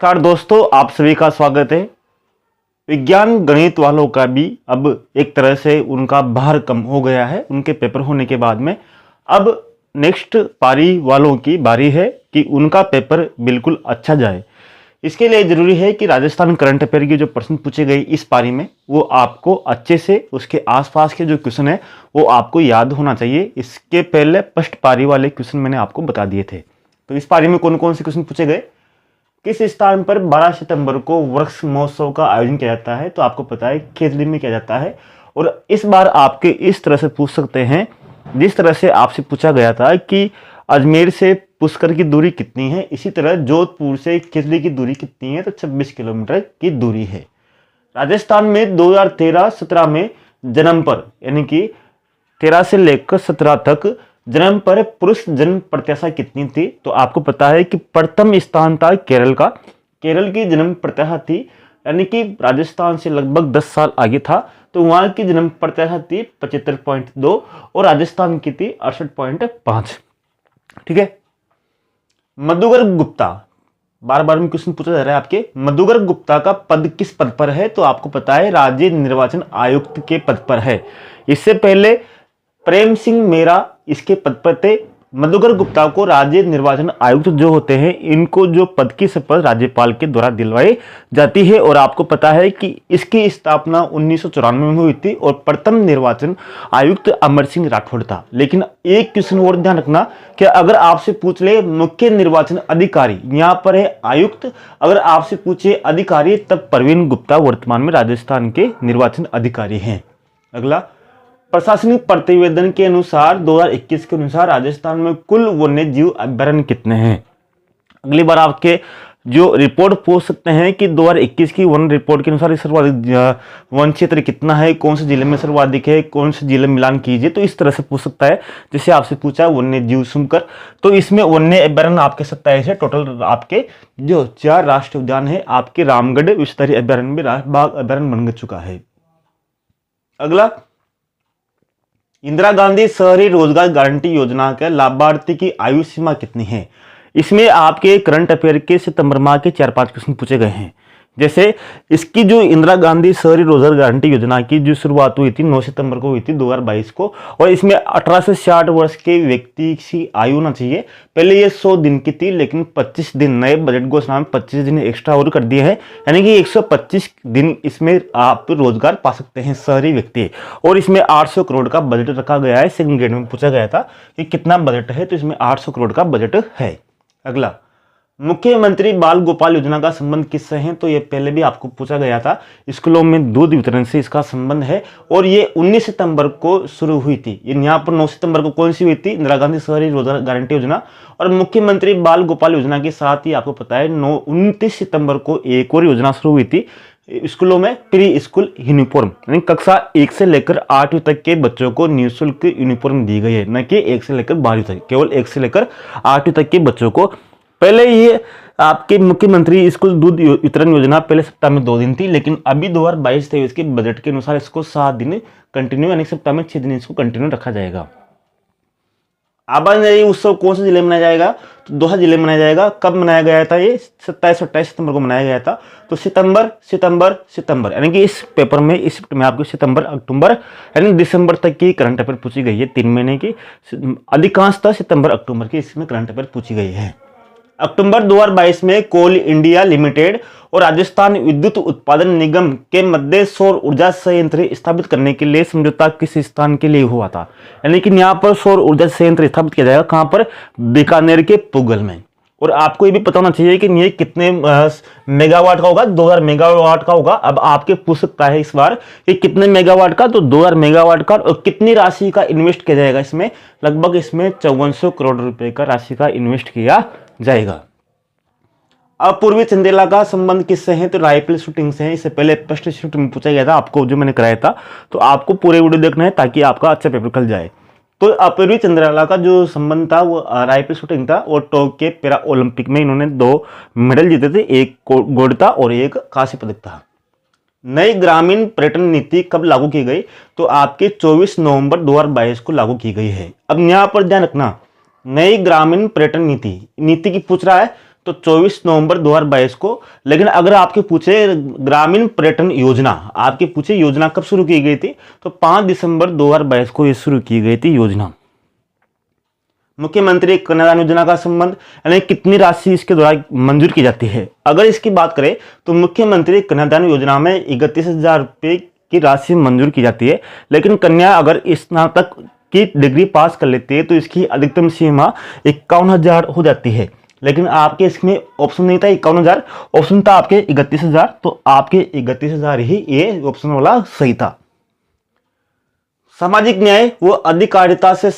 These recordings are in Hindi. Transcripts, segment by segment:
नमस्कार दोस्तों, आप सभी का स्वागत है। विज्ञान गणित वालों का भी अब एक तरह से उनका भार कम हो गया है उनके पेपर होने के बाद में। अब नेक्स्ट पारी वालों की बारी है कि उनका पेपर बिल्कुल अच्छा जाए। इसके लिए ज़रूरी है कि राजस्थान करंट अफेयर की जो प्रश्न पूछे गए इस पारी में वो आपको अच्छे से उसके आसपास के जो क्वेश्चन है वो आपको याद होना चाहिए। इसके पहले फर्स्ट पारी वाले क्वेश्चन मैंने आपको बता दिए थे। तो इस पारी में कौन कौन से क्वेश्चन पूछे गए, किस स्थान पर 12 सितंबर को वृक्ष महोत्सव का आयोजन किया जाता है, तो आपको पता है खेजड़ी में किया जाता है। और इस बार आपके इस तरह से पूछ सकते हैं जिस तरह से आपसे पूछा गया था कि अजमेर से पुष्कर की दूरी कितनी है, इसी तरह जोधपुर से खेजड़ी की दूरी कितनी है, तो 26 किलोमीटर की दूरी है। राजस्थान में 2013-17 में जन्म पर यानी कि 13 से लेकर 17 तक जन्म पर पुरुष जन्म प्रत्याशा कितनी थी, तो आपको पता है कि प्रथम स्थान था केरल का। केरल की जन्म प्रत्याशा थी यानी कि राजस्थान से लगभग 10 साल आगे था, तो वहां की जन्म प्रत्याशा थी 75.2 और राजस्थान की थी 68.5। ठीक है। मधुकर गुप्ता, बार बार में क्वेश्चन पूछा जा रहा है आपके, मधुकर गुप्ता का पद किस पद पर है, तो आपको पता है राज्य निर्वाचन आयुक्त के पद पर है। इससे पहले प्रेम सिंह मेरा इसके पद पर थे। मधुकर गुप्ता को राज्य निर्वाचन आयुक्त जो होते हैं इनको जो पद की शपथ राज्यपाल के द्वारा दिलवाई जाती है। और आपको पता है कि इसकी स्थापना 1994 में हुई थी और प्रथम निर्वाचन आयुक्त अमर सिंह राठौड़ था। लेकिन एक क्वेश्चन और ध्यान रखना कि अगर आपसे पूछ ले मुख्य निर्वाचन अधिकारी, यहाँ पर है आयुक्त, अगर आपसे पूछे अधिकारी तब प्रवीण गुप्ता वर्तमान में राजस्थान के निर्वाचन अधिकारी हैं। अगला, प्रशासनिक प्रतिवेदन के अनुसार 2021 के अनुसार राजस्थान में कुल वन्य जीव अभयारण्य कितने हैं। अगली बार आपके जो रिपोर्ट पूछ सकते हैं कि 2021 की वन रिपोर्ट के अनुसार सर्वाधिक वन क्षेत्र कितना है, कौन से जिले में सर्वाधिक है, कौन से जिले मिलान कीजिए, तो इस तरह से पूछ सकता है। जैसे आपसे पूछा वन्य जीव सुनकर, तो इसमें वन्य अभयारण्य आपके 27 है टोटल। आपके जो 4 राष्ट्रीय उद्यान है, आपके रामगढ़ विश्वस्तरीय अभयारण्य में बाघ अभयारण्य बन चुका है। अगला, इंदिरा गांधी शहरी रोजगार गारंटी योजना के लाभार्थी की आयु सीमा कितनी है। इसमें आपके करंट अफेयर के सितंबर माह के 4-5 क्वेश्चन पूछे गए हैं। जैसे इसकी जो इंदिरा गांधी शहरी रोजगार गारंटी योजना की जो शुरुआत हुई थी 9 सितंबर को हुई थी 2022 को, और इसमें 18 से 60 वर्ष के व्यक्ति की आयु होना चाहिए। पहले ये 100 दिन की थी, लेकिन 25 दिन नए बजट घोषणा में 25 दिन एक्स्ट्रा और कर दिए हैं, यानी कि 125 दिन इसमें आप रोजगार पा सकते हैं शहरी व्यक्ति। और इसमें 800 करोड़ का बजट रखा गया है। सेकंड ग्रेड में पूछा गया था कि कितना बजट है, तो इसमें 800 करोड़ का बजट है। अगला, मुख्यमंत्री बाल गोपाल योजना का संबंध किससे है, तो ये पहले भी आपको पूछा गया था। स्कूलों में दूध वितरण से इसका संबंध है और ये 19 सितंबर को शुरू हुई थी। ये यहाँ पर 9 सितंबर को कौन सी हुई थी, इंदिरा गांधी शहरी रोजगार गारंटी योजना। और मुख्यमंत्री बाल गोपाल योजना के साथ ही आपको पता है 29 सितंबर को एक और योजना शुरू हुई थी स्कूलों में, प्री स्कूल यूनिफॉर्म, यानी कक्षा 1 से लेकर 8वीं तक के बच्चों को निःशुल्क यूनिफॉर्म दी गई है, न कि 1 से लेकर 12वीं तक, केवल 1 से लेकर 8वीं तक के बच्चों को। पहले ये आपके मुख्यमंत्री स्कूल दूध वितरण योजना पहले सप्ताह में 2 दिन थी, लेकिन अभी 2022-23 के बजट के अनुसार इसको 7 दिन कंटिन्यू, यानी सप्ताह में 6 दिन इसको कंटिन्यू रखा जाएगा। आबादी उत्सव कौन से जिले में मनाया जाएगा, तो दोहा जिले में मनाया जाएगा। कब मनाया गया था, ये 27-28 सितंबर को मनाया गया था। तो सितंबर यानी कि इस पेपर में इस में आपको सितंबर, अक्टूबर यानी दिसंबर तक की करंट अफेयर पूछी गई है। 3 महीने की अधिकांशतः सितंबर अक्टूबर की इसमें करंट अफेयर पूछी गई है। अक्टूबर 2022 में कोल इंडिया लिमिटेड और राजस्थान विद्युत उत्पादन निगम के मध्य सौर ऊर्जा संयंत्र स्थापित करने के लिए समझौता किस स्थान के लिए हुआ था, यानी कि यहाँ पर सौर ऊर्जा संयंत्र स्थापित किया जाएगा। कहाँ पर, बीकानेर के पुगल में। और आपको ये भी पता होना चाहिए कि ये कितने मेगावाट का होगा, 2000 मेगावाट का होगा। अब आपके पूछ सकता है इस बार कि कितने मेगावाट का, तो 2000 मेगावाट का। और कितनी राशि का इन्वेस्ट किया जाएगा इसमें, लगभग इसमें 5400 करोड़ रुपए का राशि का इन्वेस्ट किया जाएगा। अब पूर्वी चंदेला का संबंध किससे है, तो राइफल शूटिंग से है। इससे पहले फर्स्ट शूटिंग में पूछा गया था आपको, जो मैंने कराया था। तो आपको पूरे वीडियो देखना है ताकि आपका अच्छा पेपर खल जाए। तो पूर्वी चंद्रयाला का जो संबंध था वो राइफल शूटिंग था। और टोक्यो के पैरा ओलंपिक में इन्होंने 2 मेडल जीते थे, एक गोल्ड था और एक कांस्य पदक था। नई ग्रामीण पर्यटन नीति कब लागू की गई, तो आपके 24 नवंबर 2022 को लागू की गई है। अब यहाँ पर ध्यान रखना, नई ग्रामीण पर्यटन नीति की पूछ रहा है तो 24 नवंबर 2022 को। लेकिन अगर आपके पूछे ग्रामीण पर्यटन योजना, आपके पूछे योजना कब शुरू की गई थी, तो 5 दिसंबर 2022 को ये शुरू की गई थी योजना। मुख्यमंत्री कन्यादान योजना का संबंध, यानी कितनी राशि इसके द्वारा मंजूर की जाती है। अगर इसकी बात करें तो मुख्यमंत्री कन्यादान योजना में 31,000 रुपये की राशि मंजूर की जाती है। लेकिन कन्या अगर स्नातक की डिग्री पास कर लेती है तो इसकी अधिकतम सीमा 51,000 हो जाती है। लेकिन आपके इसमें ऑप्शन नहीं था 51,000, ऑप्शन था आपके 31,000, तो आपके 31,000 ही ये ऑप्शन वाला सही था। सामाजिक न्याय वो अधिकारिता से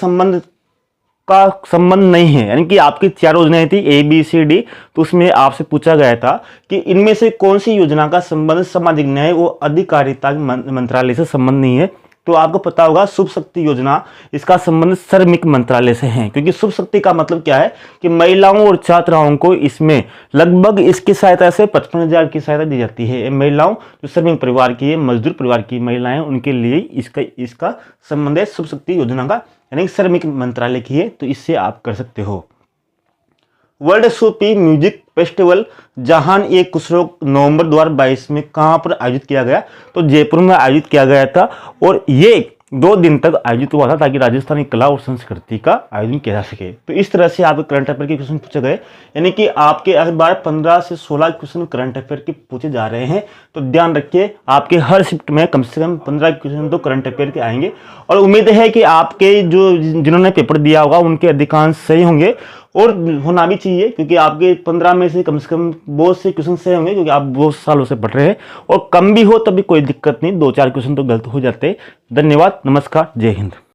का संबंध नहीं है, यानी कि आपकी 4 योजनाएं थी ABCD, तो उसमें आपसे पूछा गया था कि इनमें से कौन सी योजना का संबंध सामाजिक न्याय वो अधिकारिता मंत्रालय से संबंध नहीं है। तो आपको पता होगा शुभ शक्ति योजना, इसका संबंध श्रमिक मंत्रालय से है, क्योंकि शुभ शक्ति का मतलब क्या है कि महिलाओं और छात्राओं को इसमें लगभग इसकी सहायता से 55,000 की सहायता दी जाती है। महिलाओं जो श्रमिक परिवार की है, मजदूर परिवार की महिलाएं, उनके लिए इसका संबंध है शुभ शक्ति योजना का, यानी श्रमिक मंत्रालय की है, तो इससे आप कर सकते हो। वर्ल्ड सूफी म्यूजिक फेस्टिवल जहान ए खुसरो नवंबर 2022 में कहां पर आयोजित किया गया, तो जयपुर में आयोजित किया गया था, और ये 2 दिन तक आयोजित हुआ था ताकि राजस्थानी कला और संस्कृति का आयोजन किया जा सके। तो इस तरह से आपके करंट अफेयर के क्वेश्चन पूछे गए, यानी कि आपके हर बार 15 से 16 क्वेश्चन करंट अफेयर के पूछे जा रहे हैं। तो ध्यान रखिए, आपके हर शिफ्ट में कम से कम 15 क्वेश्चन तो करंट अफेयर के आएंगे, और उम्मीद है कि आपके जिन्होंने पेपर दिया होगा उनके अधिकांश सही होंगे, और होना भी चाहिए, क्योंकि आपके 15 में से कम बहुत से क्वेश्चन सही होंगे, क्योंकि आप बहुत सालों से पढ़ रहे हैं। और कम भी हो तभी कोई दिक्कत नहीं, 2-4 क्वेश्चन तो गलत हो जाते हैं। धन्यवाद, नमस्कार, जय हिंद।